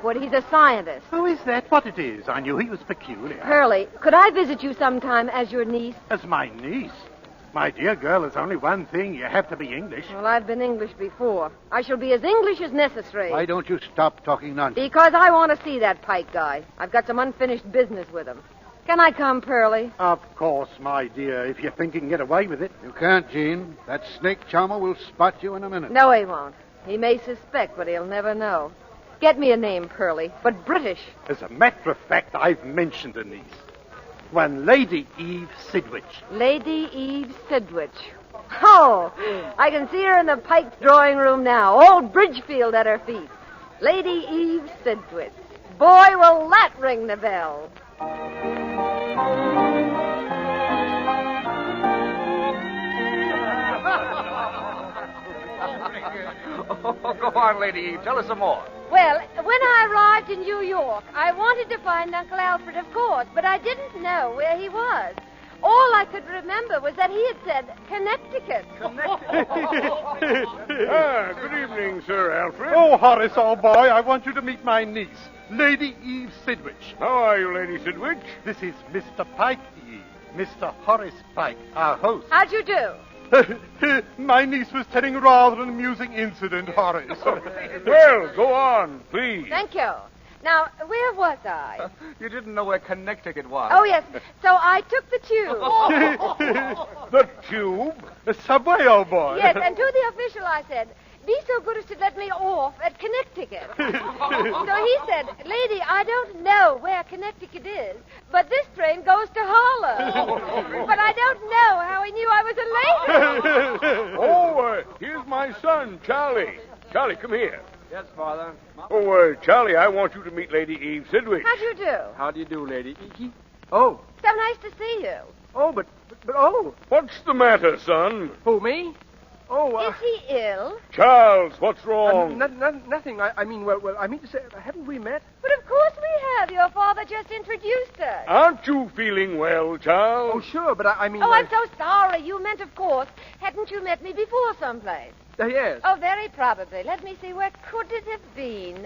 What, he's a scientist. Oh, is that what it is? I knew he was peculiar. Pearlie, could I visit you sometime as your niece? As my niece? My dear girl, there's only one thing. You have to be English. Well, I've been English before. I shall be as English as necessary. Why don't you stop talking nonsense? Because I want to see that Pike guy. I've got some unfinished business with him. Can I come, Pearlie? Of course, my dear, if you think you can get away with it. You can't, Jean. That snake charmer will spot you in a minute. No, he won't. He may suspect, but he'll never know. Get me a name, Pearlie, but British. As a matter of fact, I've mentioned a niece. One Lady Eve Sidwich. Lady Eve Sidwich. Oh, I can see her in the Pike's drawing room now. Old Bridgefield at her feet. Lady Eve Sidwich. Boy, will that ring the bell. Oh, go on, Lady Eve. Tell us some more. Well, when I arrived in New York, I wanted to find Uncle Alfred, of course, but I didn't know where he was. All I could remember was that he had said Connecticut. Good evening, Sir Alfred. Oh, Horace, old boy, I want you to meet my niece, Lady Eve Sidwich. How are you, Lady Sidwich? This is Mr. Pike, Eve. Mr. Horace Pike, our host. How'd you do? My niece was telling rather an amusing incident, Horace. Well, go on, please. Thank you. Now, where was I? You didn't know where Connecticut was. Oh, yes. So I took the tube. The tube? The subway, old boy. Yes, and to the official I said, be so good as to let me off at Connecticut. So he said, lady, I don't know where Connecticut is, but this train goes to Harlem. But I don't know how he knew I was a lady. Oh, here's my son, Charlie. Charlie, come here. Yes, Father. Oh, Charlie, I want you to meet Lady Eve Sidwich. How'd you do? How do you do, Lady? Oh. So nice to see you. Oh, but oh. What's the matter, son? Who, me? Oh, Is he ill? Charles, what's wrong? Nothing. I mean, well, I mean to say, haven't we met? But of course we have. Your father just introduced us. Aren't you feeling well, Charles? Oh, sure, but I mean... Oh, I'm so sorry. You meant, of course. Hadn't you met me before someplace? Yes. Oh, very probably. Let me see. Where could it have been?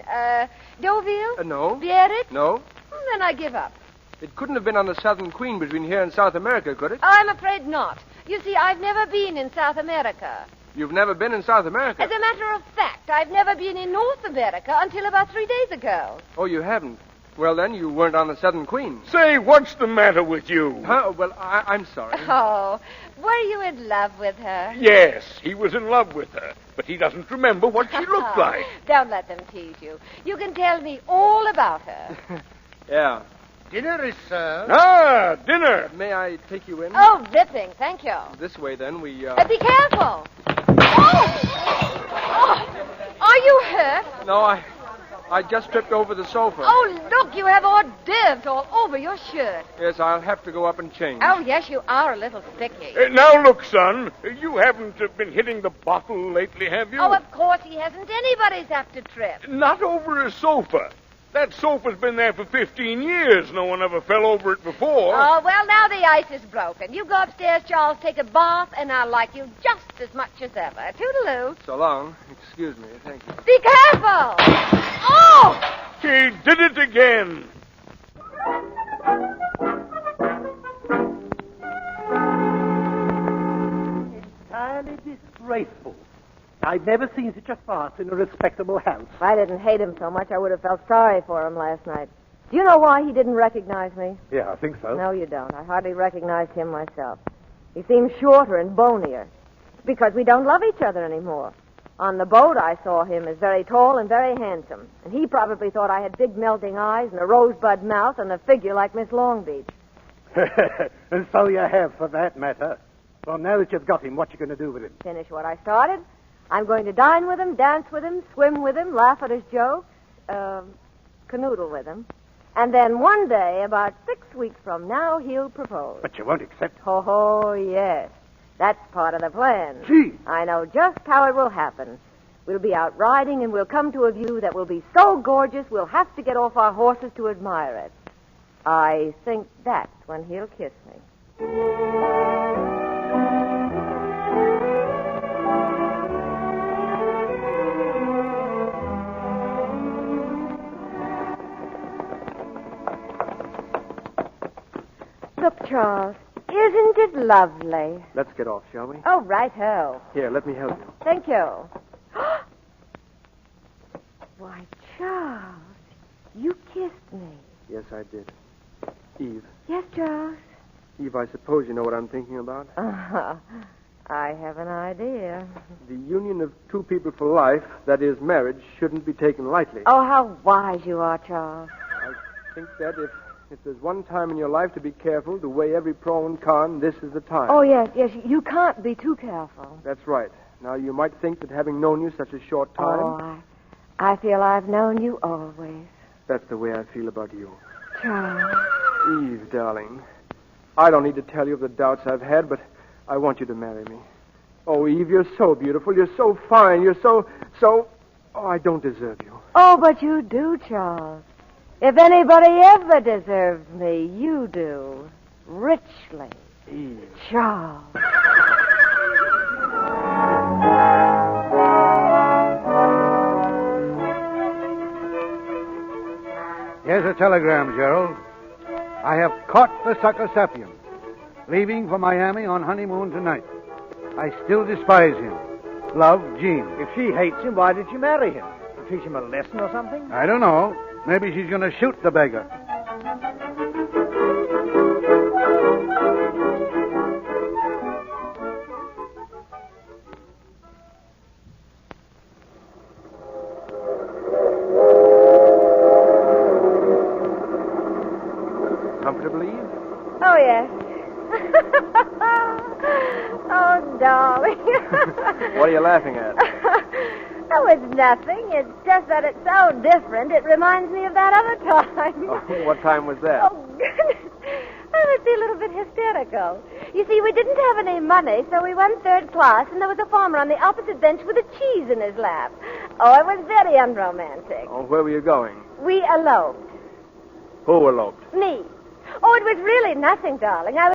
Deauville? No. Biarritz? No. Then I give up. It couldn't have been on the Southern Queen between here and South America, could it? Oh, I'm afraid not. You see, I've never been in South America. You've never been in South America? As a matter of fact, I've never been in North America until about 3 days ago. Oh, you haven't? Well, then, you weren't on the Southern Queen. Say, what's the matter with you? Huh? Well, I'm sorry. Oh, were you in love with her? Yes, he was in love with her, but he doesn't remember what she looked like. Don't let them tease you. You can tell me all about her. Yeah. Dinner is served. Ah, dinner. May I take you in? Oh, ripping. Thank you. This way, then, we, Be careful. Oh! Are you hurt? No, I just tripped over the sofa. Oh, look, you have hors d'oeuvres all over your shirt. Yes, I'll have to go up and change. Oh, yes, you are a little sticky. Now, look, son, you haven't been hitting the bottle lately, have you? Oh, of course he hasn't. Anybody's have to trip. Not over a sofa. That sofa's been there for 15 years. No one ever fell over it before. Oh, well, now the ice is broken. You go upstairs, Charles, take a bath, and I'll like you just as much as ever. Toodaloo. So long. Excuse me. Thank you. Be careful. Oh! He did it again. Entirely disgraceful. I've never seen such a farce in a respectable house. If I didn't hate him so much, I would have felt sorry for him last night. Do you know why he didn't recognize me? Yeah, I think so. No, you don't. I hardly recognized him myself. He seems shorter and bonier. It's because we don't love each other anymore. On the boat, I saw him as very tall and very handsome. And he probably thought I had big melting eyes and a rosebud mouth and a figure like Miss Longbeach. And so you have, for that matter. Well, now that you've got him, what you going to do with him? Finish what I started. I'm going to dine with him, dance with him, swim with him, laugh at his jokes, canoodle with him. And then one day, about 6 weeks from now, he'll propose. But you won't accept. Oh, yes. That's part of the plan. Gee. I know just how it will happen. We'll be out riding, and we'll come to a view that will be so gorgeous we'll have to get off our horses to admire it. I think that's when he'll kiss me. Look, Charles, isn't it lovely? Let's get off, shall we? Oh, right-ho. Here, let me help you. Thank you. Why, Charles, you kissed me. Yes, I did. Eve. Yes, Charles? Eve, I suppose you know what I'm thinking about. I have an idea. The union of two people for life, that is, marriage, shouldn't be taken lightly. Oh, how wise you are, Charles. I think that if there's one time in your life to be careful, to weigh every pro and con, this is the time. Oh, yes, you can't be too careful. That's right. Now, you might think that having known you such a short time... Oh, I feel I've known you always. That's the way I feel about you. Charles. Eve, darling, I don't need to tell you of the doubts I've had, but I want you to marry me. Oh, Eve, you're so beautiful. You're so fine. You're so... Oh, I don't deserve you. Oh, but you do, Charles. If anybody ever deserves me, you do. Richly. Eve. Charles. Here's a telegram, Gerald. I have caught the sucker sapien, leaving for Miami on honeymoon tonight. I still despise him. Love, Jean. If she hates him, why did you marry him? To teach him a lesson or something? I don't know. Maybe she's going to shoot the beggar. Comfortable, Eve? Oh, yes. Oh, darling. What are you laughing at? Oh, it's nothing. It's just that it's so different. It reminds me of that other time. Oh, what time was that? Oh, goodness. I must be a little bit hysterical. You see, we didn't have any money, so we went third class, and there was a farmer on the opposite bench with a cheese in his lap. Oh, it was very unromantic. Oh, where were you going? We eloped. Who eloped? Me. Oh, it was really nothing, darling. I